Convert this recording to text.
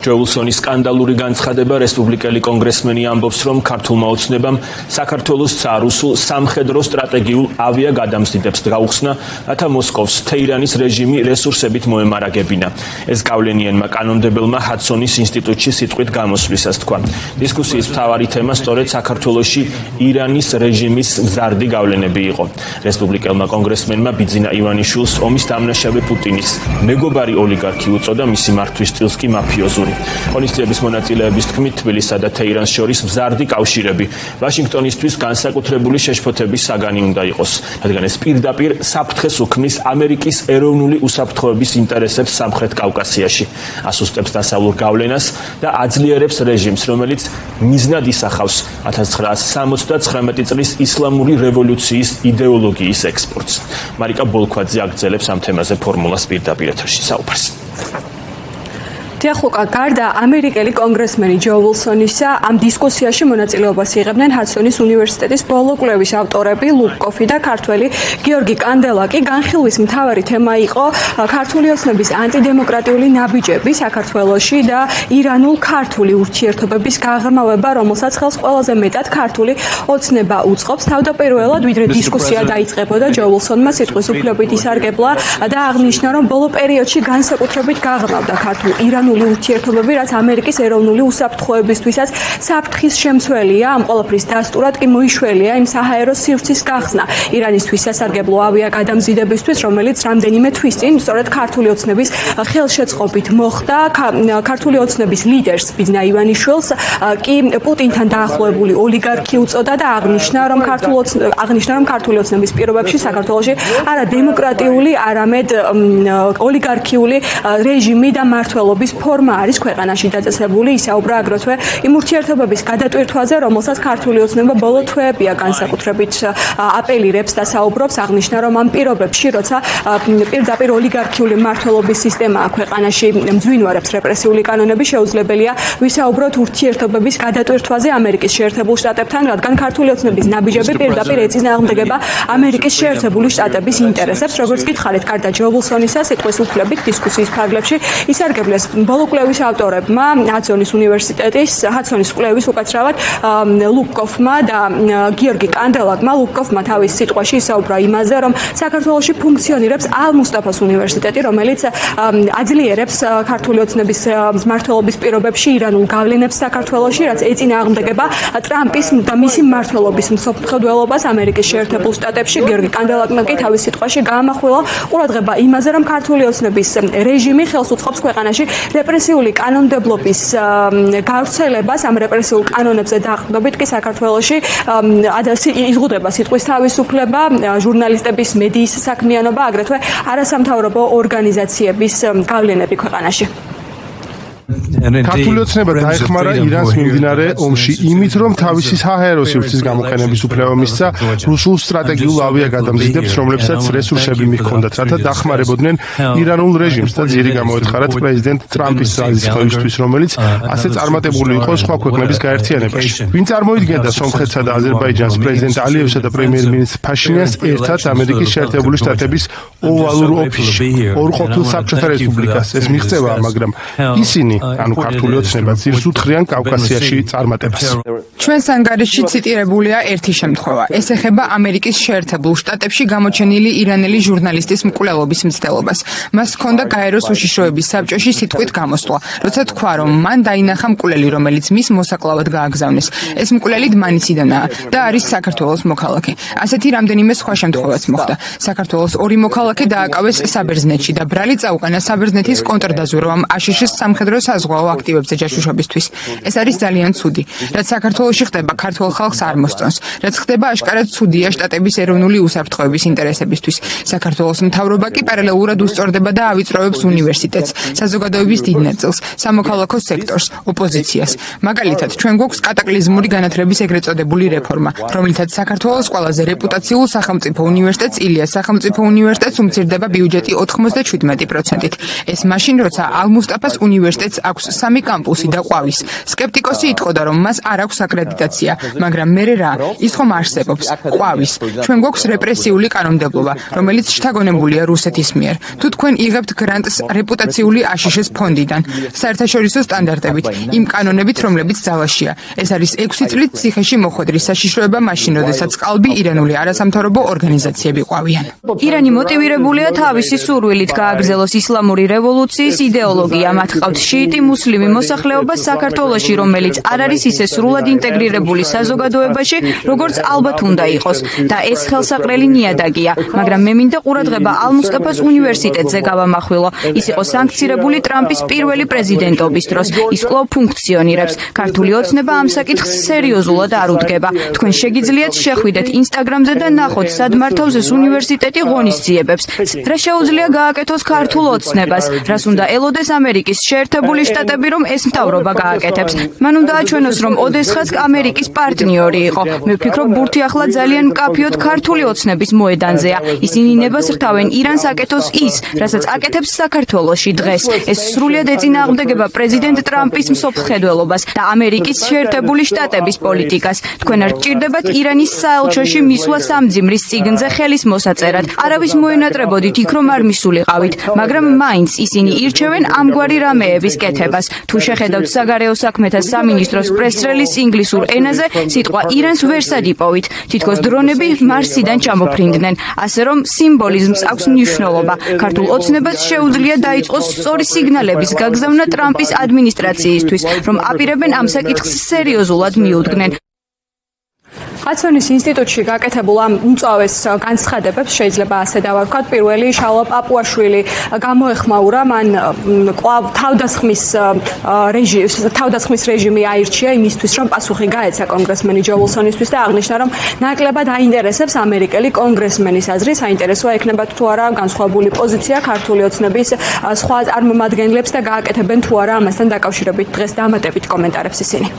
ჯო უილსონის სკანდალური განცხადება რესპუბლიკელი კონგრესმენი ამბობს, რომ ქართულმა ოცნებამ საქართველოს ცარუსულ სამხედრო სტრატეგიულ ავიაგადამზიდებს გაუხსნა, რათა მოსკოვს თეირანის რეჟიმი რესურსებით მოემარაგებინა. ეს გავლენიანმა კანონმდებელმა ჰადსონის ინსტიტუტში სიტყვით გამოსვლისას თქვა. დისკუსიის მთავარი თემა სწორედ საქართველოში ირანის რეჟიმის მზარდი გავლენები იყო. რესპუბლიკელმა კონგრესმენმა ბიძინა ივანიშვილს ომის დამნაშავე პუტინის მეგობარი ოლიგარქი უწოდა, მისი მართვის სტილს კი მაფიოზური. ღონისძიების მონაწილეების თქმით, თბილისსა და თეირანს შორის მზარდი კავშირები ვაშინგტონისთვის განსაკუთრებული შეშფოთების საგანი უნდა იყოს, რადგან ეს პირდაპირ საფრთხეს უქმნის ამერიკის ეროვნული უსაფრთხოების ინტერესებს სამხრეთ კავკასიაში, ასუსტებს დასავლურ გავლენას და აძლიერებს რეჟიმს, რომელიც მიზნად ისახავს 1979 წლის ისლამური რევოლუციის იდეოლოგიის ექსპორტს. მარიკა ბოლქვაძე აგრძელებს ამ თემაზე ფორმულას პირდაპირ ეთერში საუბარს. დიახ, გარდა ამერიკელი კონგრესმენი ჯო უილსონისა, ამ დისკუსიაში მონაწილეობას იღებდნენ ჰადსონის უნივერსიტეტის ბოლო კვლევის ავტორები ლუკ კოფი და ქართველი გიორგი კანდელაკი. განხილვის მთავარი თემა იყო ქართული ოცნების ანტიდემოკრატიული ნაბიჯები საქართველოში და ირანულ-ქართული ურთიერთობების გაღრმავება, რომელსაც ხელს ყველაზე მეტად ქართული ოცნება უწყობს. თავდაპირველად, ვიდრე დისკუსია დაიწყებოდა, ჯო უილსონმა სიტყვის უფლებით ისარგებლა და აღნიშნა, რომ ბოლო პერიოდში განსაკუთრებით გაღრმავდა ქართულ-ირანულ ურთიერთობები, რაც ამერიკის ეროვნული უსაფრთხოებისთვისაც საფრთხის შემცველია. ამ ყველაფრის დასტურად კი მოიშველია იმ საჰაერო სივრცის გახსნა ირანისთვის სასარგებლო ავიაგადამზიდებისთვის, რომელიც რამდენიმე თვის წინ სწორედ ქართული ოცნების ხელშეწყობით მოხდა. ქართული ოცნების ლიდერს ბიძინა ივანიშვილს კი პუტინთან დაახლოებული ოლიგარქი უწოდა და აღნიშნა, რომ ქართული ოცნების პირობებში საქართველოში არა დემოკრატიული, არამედ ოლიგარქიული რეჟიმი და მმართველობის ფორმა არის ქვეყანაში დაწესებული. ისაუბრა აგრეთვე იმ ურთიერთობების გადატვირთვაზე, რომელსაც ქართული ოცნება ბოლო თვეებია განსაკუთრებით აპელირებს და საუბრობს, აღნიშნა, რომ ამ პირობებში, როცა პირდაპირ ოლიგარქიული მმართველობის სისტემაა ქვეყანაში მძვინვარებს რეპრესიული კანონები, შეუძლებელია ვისაუბროთ ურთიერთობების გადატვირთვაზე ამერიკის შეერთებულ შტატებთან, რადგან ქართული ოცნების ნაბიჯები პირდაპირ ეწინააღმდეგება ამერიკის შეერთებული შტატების ინტერესებს. როგორც გითხარით, გარდა ჯო უილსონისა, სიტყვის უფლებით დისკუსიის ფარგლებში ისარგებლეს ბოლო კვლევის ავტორებმა, ჰადსონის კვლევის უკაცრავად ლუკ კოფმა და გიორგი კანდელაკმა. ლუკ კოფმა თავის სიტყვაში ისაუბრა იმაზე, რომ საქართველოში ფუნქციონირებს ალ-მუსტაფას უნივერსიტეტი, რომელიც აძლიერებს ქართული ოცნების მმართველობის პირობებში ირანულ გავლენებს საქართველოში, რაც ეწინააღმდეგება ტრამპის და მისი მმართველობის მსოფლმხედველობას ამერიკის შეერთებულ შტატებში. გიორგი კანდელაკმა კი თავის სიტყვაში გაამახვილა ყურადღება იმაზე, რომ ქართული ოცნების რეჟიმი ხელს უწყობს ქვეყანაში რეპრესიული კანონმდებლობის გავრცელებას. ამ რეპრესიულ კანონებზე დაყრდნობით კი საქართველოში იზღუდება სიტყვის თავისუფლება, ჟურნალისტების, მედიის საქმიანობა, აგრეთვე არასამთავრობო ორგანიზაციების გავლენები ქვეყანაში. ქართული ოცნება დაეხმარა ირანს მიმდინარე ომში იმით, რომ თავისი საჰაერო სივრცის გამოყენების უფლება მისცა რუსულ სტრატეგიულ ავიაგადამზიდებს, რომლებსაც რესურსები მიჰქონდათ, რათა დახმარებოდნენ ირანულ რეჟიმს და ძირი გამოეთხარათ პრეზიდენტ ტრამპის ძალისხმევისთვის, რომელიც ასე წარმატებული იყო სხვა ქვეყნების გაერთიანებაში. ვინ წარმოიდგენდა სომხეთსა და აზერბაიჯანს, პრეზიდენტ ალიევსა და პრემიერ-მინისტრ ფაშინიანს ერთად ამერიკის შეერთებული შტატების ოვალურ ოფისში, ორყოფილ საბჭოთა რესპუბლიკას. ეს მიღწევაა, მაგრამ ისინი ანუ ქართული ოცნება ძირს უთხრიან კავკასიაში წარმატებას. ჩვენს ანგარიშში ციტირებულია ერთი შემთხვევა. ეს ეხება ამერიკის შეერთებულ შტატებში გამოჩენილი ირანელი ჟურნალისტის მკვლელობის მცდელობას. მას ჰქონდა გაეროს უშიშროების საბჭოში სიტყვით გამოსვლა, როცა თქვა, რომ მან დაინახა მკვლელი, რომელიც მის მოსაკლავად გააგზავნეს. ეს მკვლელი დმანისიდანაა და არის საქართველოს მოქალაქე. ასეთი რამდენიმე სხვა შემთხვევაც მოხდა. საქართველოს ორი მოქალაქე დააკავეს საბერძნეთში და ბრალი წაუყენა საბერძნეთის კონტრდაზვერვამ აშშ-ის სამხედრო საზღვაო აქტივებზე ჯაშუშობისთვის. ეს არის ძალიან ცუდი. რაც საქართველოში ხდება, ქართულ ხალხს არ მოსწონს. რაც ხდება, აშკარად ცუდია შტატების ეროვნული უსაფრთხოების ინტერესებისთვის. საქართველოს მთავრობა კი პარალელურად უსწორდება და ავიწროვებს უნივერსიტეტს, საზოგადოების დიდ ნაწილს, სამოქალაქო სექტორს, ოპოზიციას. მაგალითად, ჩვენ გვაქვს კატაკლიზმური განათლების ეგრეთ წოდებული რეფორმა, რომლითაც საქართველოს ყველაზე რეპუტაციულ სახელმწიფო უნივერსიტეტს, ილიას სახელმწიფო უნივერსიტეტს უმცირდება ბიუჯეტი 97%-ით. ეს მაშინ, როცა ალ-მუსტაფას უნივერსიტეტს უნივერსიტეტს აქვს 3 კამპუსი და ყვავის. სკეპტიკოსი იტყოდა, რომ მას არ აქვს აკრედიტაცია, მაგრამ მერე რა, ის ხომ არსებობს, ყვავის. ჩვენ გვაქვს რეპრესიული კანონმდებლობა, რომელიც შთაგონებულია რუსეთის მიერ. თუ თქვენ იღებთ გრანტს რეპუტაციული აშშ-ის ფონდიდან, საერთაშორისო სტანდარტებით, იმ კანონებით, რომლებიც ძალაშია. ეს არის 6 წლით ციხეში მოხვედრის საშიშროება მაშინ, როდესაც ყალბი ირანული არასამთავრობო ორგანიზაციები ყვავიან. ირანი მოტივირებულია თავისი სურვილით გააგრძელოს ისლამური რევოლუციის იდეოლოგია. მათ ყავთ შიიტი მუსლიმი მოსახლეობა საქართველოში, რომელიც არ არის ისე სრულად ინტეგრირებული საზოგადოებაში, როგორც ალბათ უნდა იყოს. და ეს ხელსაყრელი ნიადაგია, მაგრამ მე მინდა ყურადღება ალ-მუსტაფას უნივერსიტეტზე გავამახვილო. ის იყო სანქცირებული ტრამპის პირველი პრეზიდენტობის დროს. ის კვლავ ფუნქციონირებს. ქართული ოცნება ამ საკითხს სერიოზულად არ უდგება. თქვენ შეგიძლიათ შეხვიდეთ ინსტაგრამზე და ნახოთ, სად მართავს ეს უნივერსიტეტი ღონისძიებებს. რა შეუძლია გააკეთოს ქართულ ოცნებას, რას უნდა ელოდეს ამერიკის შეერთებული შტატები, რომ ეს მთავრობა გააკეთებს. მან უნდა აჩვენოს, რომ ოდესღაც ამერიკის პარტნიორი იყო. მე ვფიქრობ, ბურთი ახლა ძალიან მკაფიოდ ქართული ოცნების მოედანზეა. ისინი ნებას რთავენ ირანს აკეთოს ის, რასაც აკეთებს საქართველოში დღეს. ეს სრულიად ეწინააღმდეგება პრეზიდენტ ტრამპის მსოფლმხედველობას და ამერიკის შეერთებული შტატების პოლიტიკას. თქვენ არ გჭირდებათ ირანის საელჩოში მისვლა სამძიმრის წიგნზე ხელის მოსაწერად. არავის მოენატრებოდით იქ, რომ არ მისულიყავით, მაგრამ მაინც ისინი ირჩევენ ამგვარი რამეების კეთებას. თუ შეხედავთ საგარეო საქმეთა სამინისტროს პრესრელის ინგლისურ ენაზე, სიტყვა ირანს ვერ სადიპოვით. თითქოს დრონები მარსიდან ჩამოფრინდნენ, ასე რომ სიმბოლიზმს აქვს მნიშვნელობა. ქართულ ოცნებას შეუძლია დაიწყოს სწორი სიგნალების გაგზავნა ტრამპის ადმინისტრაციისთვის, რომ აპირებენ ამ საკითხს სერიოზულად მიუდგნენ. ხაცონის ინსტიტუტში გაკეთებულ ამ უმწვავეს განცხადებებს შეიძლება ასე დავარქვათ. პირველი შალვა პაპუაშვილი გამოეხმაურა, მან კვლავ თავდასხმის რეჟიმი აირჩია იმისთვის, რომ პასუხი გაეცა კონგრესმენი ჯო უილსონისთვის და აღნიშნა, რომ ნაკლებად აინტერესებს ამერიკელი კონგრესმენის აზრი. საინტერესოა ექნებათ თუ არა განსხვავებული პოზიცია ქართული ოცნების სხვა წარმომადგენლებს და გააკეთებენ თუ არა ამასთან დაკავშირებით დღეს დამატებით კომენტარებს ისინი.